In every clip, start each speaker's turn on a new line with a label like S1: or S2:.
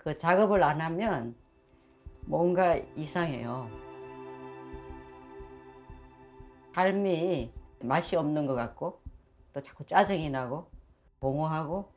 S1: 그 작업을 안 하면 뭔가 이상해요. 삶이 맛이 없는 것 같고 또 자꾸 짜증이 나고 공허하고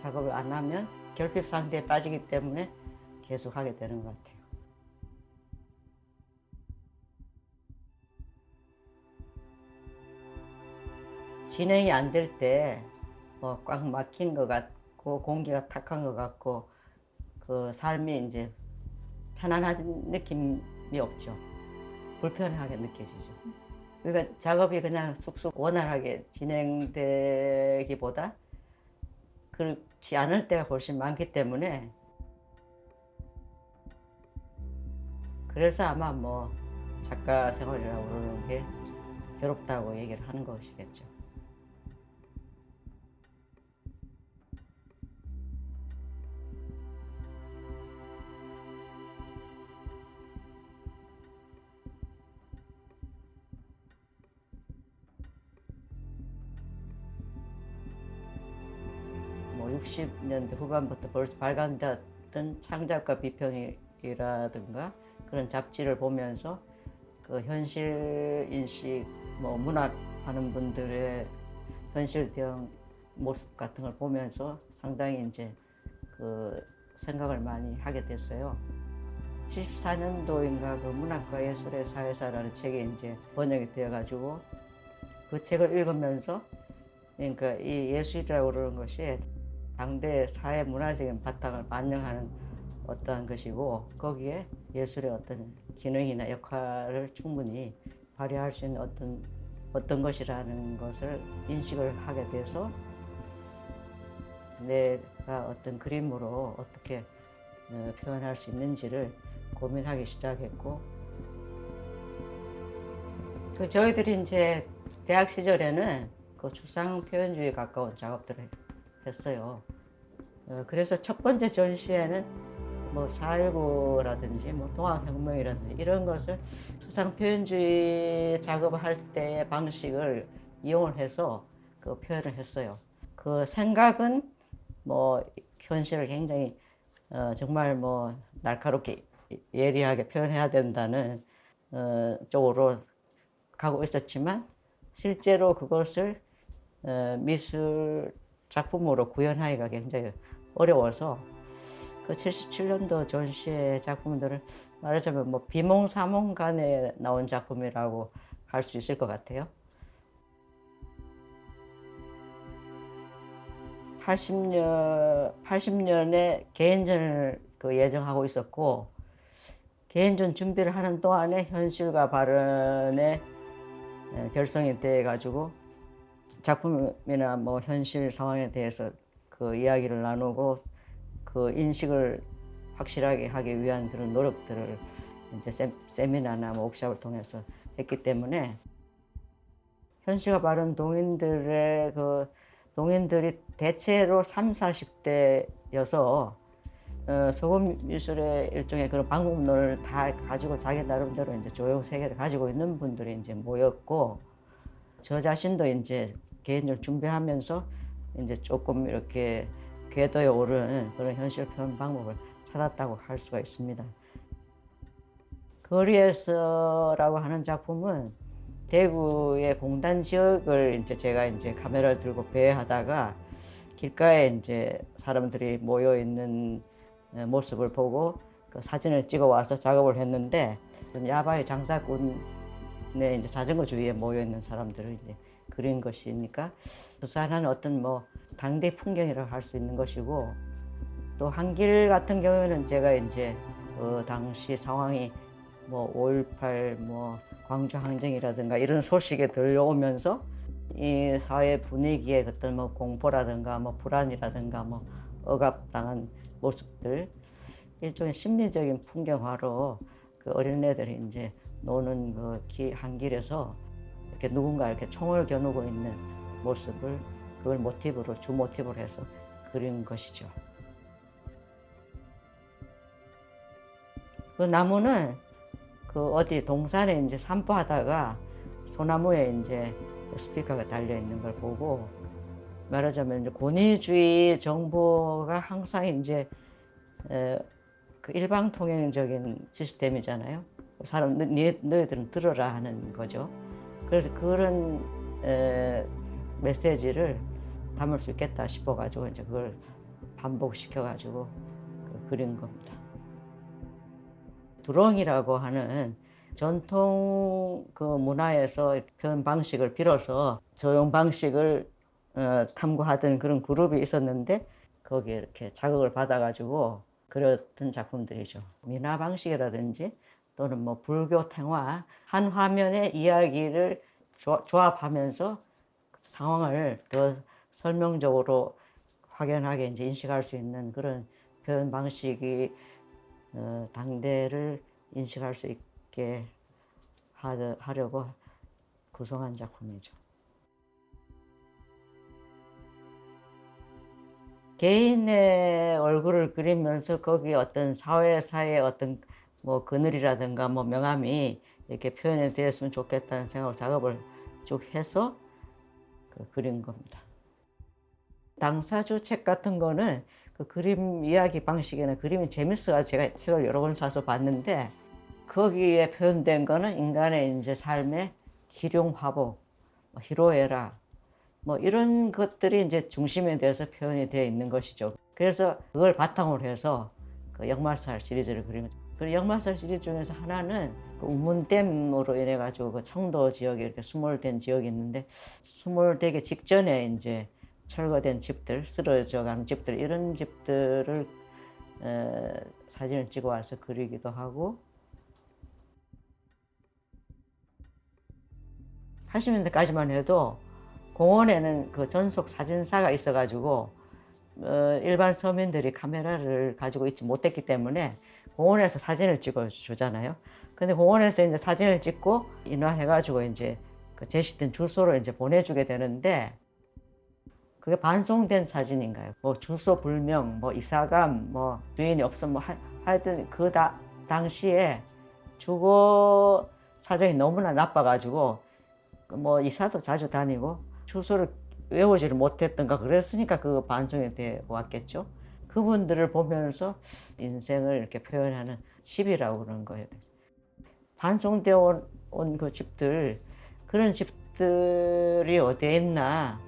S1: 작업을 안 하면 결핍 상태에 빠지기 때문에 계속 하게 되는 것 같아요. 진행이 안 될 때 뭐 꽉 막힌 것 같고 공기가 탁한 것 같고 그 삶이 이제 편안한 느낌이 없죠. 불편하게 느껴지죠. 그러니까 작업이 그냥 쑥쑥 원활하게 진행되기보다 그렇지 않을 때가 훨씬 많기 때문에 그래서 아마 뭐 작가 생활이라고 그러는 게 괴롭다고 얘기를 하는 것이겠죠. 뭐 60년대 후반부터 벌써 발간됐던 창작과 비평이라든가 그런 잡지를 보면서 그 현실 인식, 뭐 문학하는 분들의 현실형 모습 같은 걸 보면서 상당히 이제 그 생각을 많이 하게 됐어요. 74년도인가 그 문학과 예술의 사회사라는 책이 이제 번역이 되어가지고 그 책을 읽으면서 그러니까 이 예술이라고 그러는 것이 당대 사회 문화적인 바탕을 반영하는 어떠한 것이고 거기에 예술의 어떤 기능이나 역할을 충분히 발휘할 수 있는 어떤 것이라는 것을 인식을 하게 돼서 내가 어떤 그림으로 어떻게 표현할 수 있는지를 고민하기 시작했고 그 저희들이 이제 대학 시절에는 그 추상 표현주의에 가까운 작업들을 했어요. 그래서 첫 번째 전시회는 뭐 4.19라든지 뭐 동학혁명이라든지 이런 것을 추상 표현주의 작업을 할 때의 방식을 이용을 해서 그 표현을 했어요. 그 생각은 뭐 현실을 굉장히 정말 뭐 날카롭게 예리하게 표현해야 된다는 쪽으로 가고 있었지만 실제로 그것을 미술 작품으로 구현하기가 굉장히 어려워서 그 77년도 전시회 작품들은 말하자면 뭐 비몽사몽간에 나온 작품이라고 할 수 있을 것 같아요. 80년에 개인전을 그 예정하고 있었고 개인전 준비를 하는 동안에 현실과 발언의 결성이 돼 가지고 작품이나 뭐 현실 상황에 대해서 그 이야기를 나누고 그 인식을 확실하게 하기 위한 그런 노력들을 이제 세미나나 뭐 워크숍을 통해서 했기 때문에 현실과 바른 동인들의 그 동인들이 대체로 3, 40대여서 소금 미술의 일종의 그런 방법론을 다 가지고 자기 나름대로 이제 조형 세계를 가지고 있는 분들이 이제 모였고 저 자신도 이제 개인을 준비하면서 이제 조금 이렇게 궤도에 오른 그런 현실 표현 방법을 찾았다고 할 수가 있습니다. 거리에서라고 하는 작품은 대구의 공단 지역을 이제 제가 이제 카메라를 들고 배회하다가 길가에 이제 사람들이 모여 있는 모습을 보고 그 사진을 찍어 와서 작업을 했는데 야바이 장사꾼의 이제 자전거 주위에 모여 있는 사람들을 이제 그린 것이니까 부산은 어떤 뭐 당대 풍경이라고 할 수 있는 것이고 또 한길 같은 경우에는 제가 이제 그 당시 상황이 뭐 5.18 뭐 광주 항쟁이라든가 이런 소식에 들려오면서 이 사회 분위기에 어떤 뭐 공포라든가 뭐 불안이라든가 뭐 억압당한 모습들 일종의 심리적인 풍경화로 그 어린애들이 이제 노는 그 한길에서 이렇게 누군가 이렇게 총을 겨누고 있는 모습을 그걸 모티브로 주 모티브로 해서 그린 것이죠. 그 나무는 그 어디 동산에 이제 산보하다가 소나무에 이제 스피커가 달려 있는 걸 보고 말하자면 이제 권위주의 정부가 항상 이제 그 일방통행적인 시스템이잖아요. 너희들은 들어라 하는 거죠. 그래서 그런 메시지를 담을 수 있겠다 싶어가지고 이제 그걸 반복시켜가지고 그린 겁니다. 두렁이라고 하는 전통 그 문화에서 표현 방식을 빌어서 조형 방식을 탐구하던 그런 그룹이 있었는데 거기에 이렇게 자극을 받아가지고 그렸던 작품들이죠. 민화 방식이라든지 또는 뭐 불교 탱화 한 화면의 이야기를 조합하면서 상황을 더 설명적으로 확연하게 이제 인식할 수 있는 그런 표현 방식이 당대를 인식할 수 있게 하려고 구성한 작품이죠. 개인의 얼굴을 그리면서 거기에 어떤 사회사의 어떤 뭐 그늘이라든가 뭐 명암이 이렇게 표현이 되었으면 좋겠다는 생각으로 작업을 쭉 해서 그린 겁니다. 당사주 책 같은 거는 그 그림 이야기 방식에는 그림이 재밌어서 제가 책을 여러 권 사서 봤는데 거기에 표현된 거는 인간의 이제 삶의 기룡화복, 희로애락, 뭐 이런 것들이 이제 중심에 대해서 표현이 되어 있는 것이죠. 그래서 그걸 바탕으로 해서 그 역마살 시리즈를 그립니다. 그 역마살 시리즈 중에서 하나는 그 우문댐으로 인해 가지고 그 청도 지역에 이렇게 수몰된 지역이 있는데 수몰되기 직전에 이제 철거된 집들, 쓰러져가는 집들 이런 집들을 사진을 찍어 와서 그리기도 하고 80년대까지만 해도 공원에는 그 전속 사진사가 있어가지고 일반 서민들이 카메라를 가지고 있지 못했기 때문에 공원에서 사진을 찍어 주잖아요. 근데 공원에서 이제 사진을 찍고 인화해가지고 이제 그 제시된 주소로 이제 보내주게 되는데 그게 반송된 사진인가요? 뭐 주소 불명, 뭐 이사감, 뭐 주인이 없어, 뭐 하여튼 그 당시에 주거 사정이 너무나 나빠가지고 뭐 이사도 자주 다니고 주소를 외우지를 못했던가 그랬으니까 그 반송이 되어 왔겠죠. 그분들을 보면서 인생을 이렇게 표현하는 집이라고 그러는 거예요. 반송되어 온 그 집들, 그런 집들이 어디에 있나,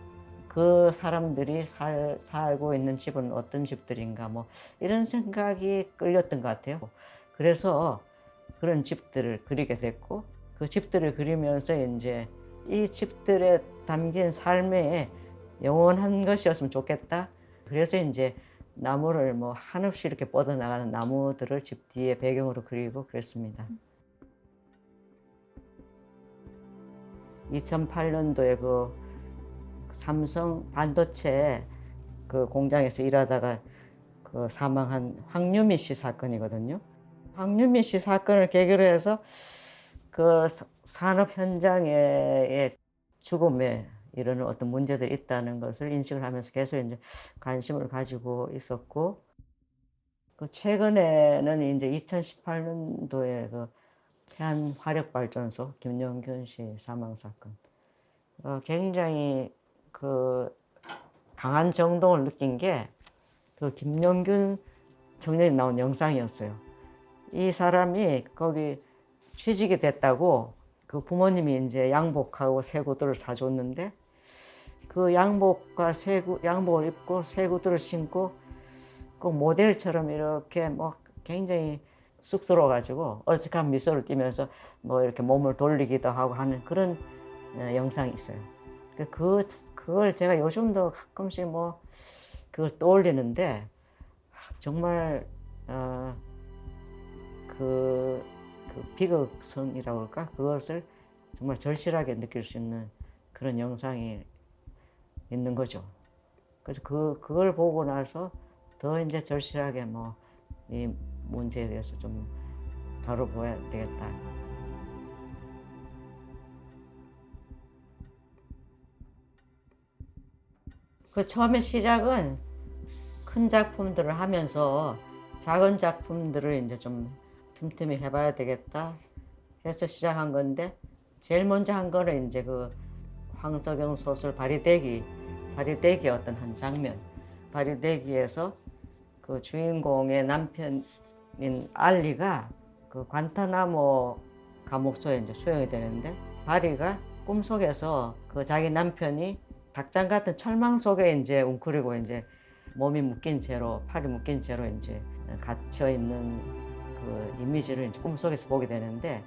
S1: 그 사람들이 살고 있는 집은 어떤 집들인가, 뭐 이런 생각이 끌렸던 것 같아요. 그래서 그런 집들을 그리게 됐고, 그 집들을 그리면서 이제 이 집들에 담긴 삶에 영원한 것이었으면 좋겠다. 그래서 이제 나무를 뭐 한없이 이렇게 뻗어나가는 나무들을 집 뒤에 배경으로 그리고 그랬습니다. 2008년도에 그 삼성 반도체 그 공장에서 일하다가 그 사망한 황유미 씨 사건이거든요. 황유미 씨 사건을 계기로 해서 그 산업 현장의 죽음에 이런 어떤 문제들이 있다는 것을 인식을 하면서 계속 이제 관심을 가지고 있었고, 그 최근에는 이제 2018년도에 그 태안 화력발전소 김용균 씨 사망 사건, 굉장히 그 강한 정동을 느낀 게 그 김용균 청년이 나온 영상이었어요. 이 사람이 거기 취직이 됐다고 그 부모님이 이제 양복하고 새 구두를 사줬는데 그 양복과 양복을 입고 새 구두를 신고 꼭 모델처럼 이렇게 뭐 굉장히 쑥스러워가지고 어색한 미소를 띠면서 뭐 이렇게 몸을 돌리기도 하고 하는 그런 영상이 있어요. 그걸 제가 요즘도 가끔씩 뭐 그걸 떠올리는데 정말 그 비극성이라고 할까? 그것을 정말 절실하게 느낄 수 있는 그런 영상이 있는 거죠. 그래서 그걸 보고 나서 더 이제 절실하게 뭐 이 문제에 대해서 좀 다뤄봐야 되겠다. 그 처음에 시작은 큰 작품들을 하면서 작은 작품들을 이제 좀 틈틈이 해봐야 되겠다 해서 시작한 건데 제일 먼저 한 거는 이제 그 황석영 소설 발이대기 발휘되기 어떤 한 장면, 발휘되기에서 그 주인공의 남편인 알리가 그 관타나모 감옥소에 이제 수용이 되는데, 바리가 꿈속에서 그 자기 남편이 닭장 같은 철망 속에 이제 웅크리고 이제 몸이 묶인 채로, 팔이 묶인 채로 이제 갇혀 있는 그 이미지를 이제 꿈속에서 보게 되는데,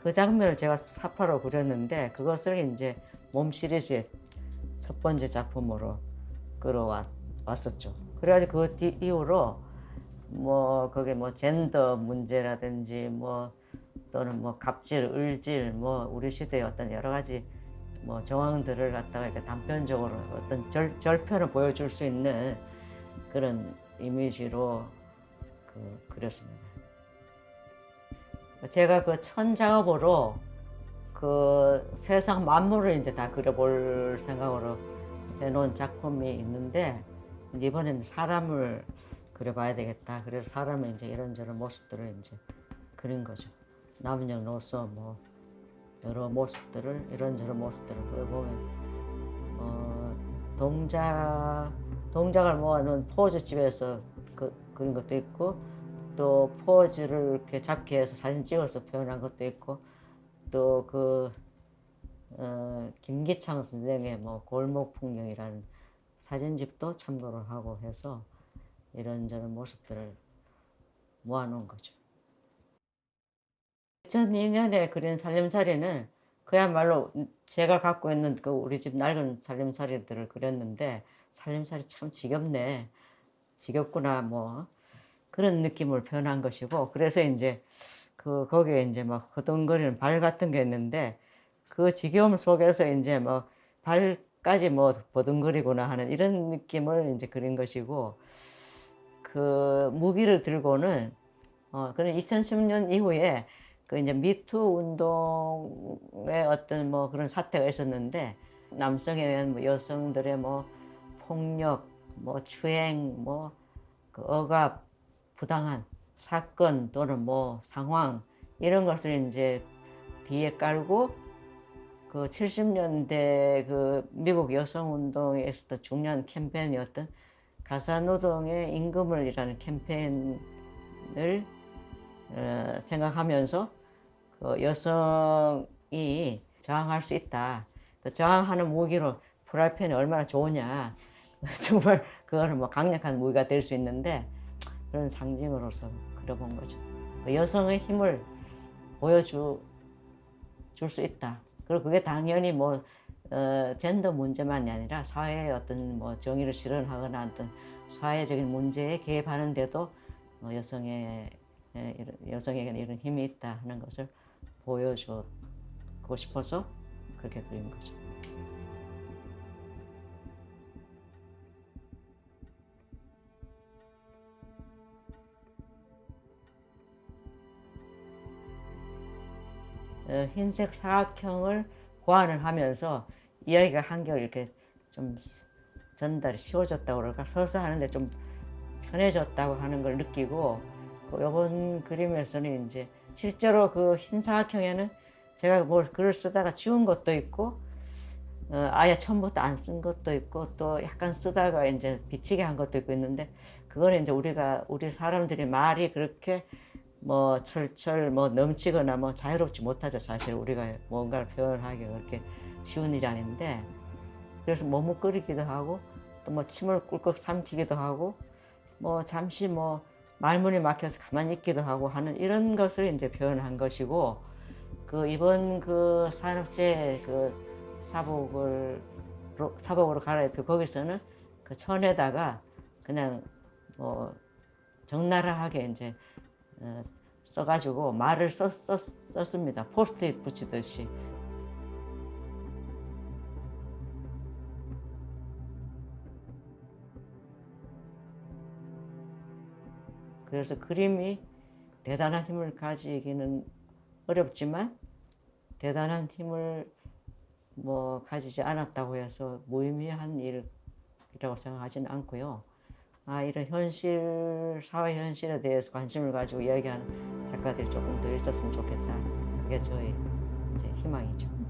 S1: 그 장면을 제가 사파로 그렸는데 그것을 이제 몸 시리즈의 첫 번째 작품으로 끌어왔었죠. 그래가지고 그 이후로 뭐 그게 뭐 젠더 문제라든지 뭐 또는 뭐 갑질, 을질, 뭐 우리 시대의 어떤 여러 가지 뭐 정황들을 갖다가 이렇게 단편적으로 어떤 절편을 보여줄 수 있는 그런 이미지로 그렸습니다. 제가 그 천 작업으로 그 세상 만물을 이제 다 그려볼 생각으로 해놓은 작품이 있는데, 이번에는 사람을 그려봐야 되겠다. 그래서 사람의 이제 이런저런 모습들을 이제 그린 거죠. 남녀노소 뭐 여러 모습들을, 이런저런 모습들을 그려보면 동작을 모아놓은 포즈집에서 그린 것도 있고, 또 포즈를 이렇게 잡기 위해서 사진 찍어서 표현한 것도 있고, 또 김기창 선생의 뭐 골목 풍경이라는 사진집도 참고를 하고 해서 이런저런 모습들을 모아놓은 거죠. 2002년에 그린 살림살이는 그야말로 제가 갖고 있는 그 우리 집 낡은 살림살이들을 그렸는데, 살림살이 참 지겹네, 지겹구나, 뭐 그런 느낌을 표현한 것이고, 그래서 이제 거기에 이제 막 허둥거리는 발 같은 게 있는데, 그 지겨움 속에서 이제 뭐 발까지 뭐 버둥거리구나 하는 이런 느낌을 이제 그린 것이고, 그 무기를 들고는 그는 2010년 이후에 그 이제 미투 운동의 어떤 뭐 그런 사태가 있었는데, 남성에 의한 뭐 여성들의 뭐 폭력, 뭐 추행, 뭐 그 억압, 부당한 사건 또는 뭐 상황, 이런 것을 이제 뒤에 깔고, 그 70년대 그 미국 여성 운동에 있었던 중요한 캠페인이었던 가사노동의 임금을이라는 캠페인을 생각하면서 그 여성이 저항할 수 있다. 저항하는 무기로 프라이팬이 얼마나 좋으냐. 정말 그거는 뭐 강력한 무기가 될 수 있는데, 그런 상징으로서 그려본 거죠. 그 여성의 힘을 보여줄 수 있다. 그리고 그게 당연히 뭐 젠더 문제만이 아니라 사회의 어떤 뭐 정의를 실현하거나 어떤 사회적인 문제에 개입하는데도 여성에게는 이런 힘이 있다 하는 것을 보여주고 싶어서 그렇게 그린 거죠. 흰색 사각형을 고안을 하면서 이야기가 한결 이렇게 좀 전달이 쉬워졌다고 그럴까, 서서 하는데 좀 편해졌다고 하는 걸 느끼고, 이번 그림에서는 이제 실제로 그 흰 사각형에는 제가 뭘 글을 쓰다가 지운 것도 있고, 아예 처음부터 안 쓴 것도 있고, 또 약간 쓰다가 이제 비치게 한 것도 있고 있는데, 그거는 이제 우리 사람들이 말이 그렇게 뭐 철철 뭐 넘치거나 뭐 자유롭지 못하죠. 사실 우리가 뭔가를 표현하기가 그렇게 쉬운 일이 아닌데, 그래서 머뭇거리기도 하고, 또 뭐 침을 꿀꺽 삼키기도 하고, 뭐 잠시 뭐 말문이 막혀서 가만히 있기도 하고 하는 이런 것을 이제 표현한 것이고, 그 이번 그 산업재 그 사복으로 갈아입혀 거기서는 그 천에다가 그냥 뭐 적나라하게 이제 써가지고 말을 썼습니다. 포스트잇 붙이듯이. 그래서 그림이 대단한 힘을 가지기는 어렵지만, 대단한 힘을 뭐 가지지 않았다고 해서 무의미한 일이라고 생각하지는 않고요. 이런 사회 현실에 대해서 관심을 가지고 이야기하는 작가들이 조금 더 있었으면 좋겠다. 그게 저의 이제 희망이죠.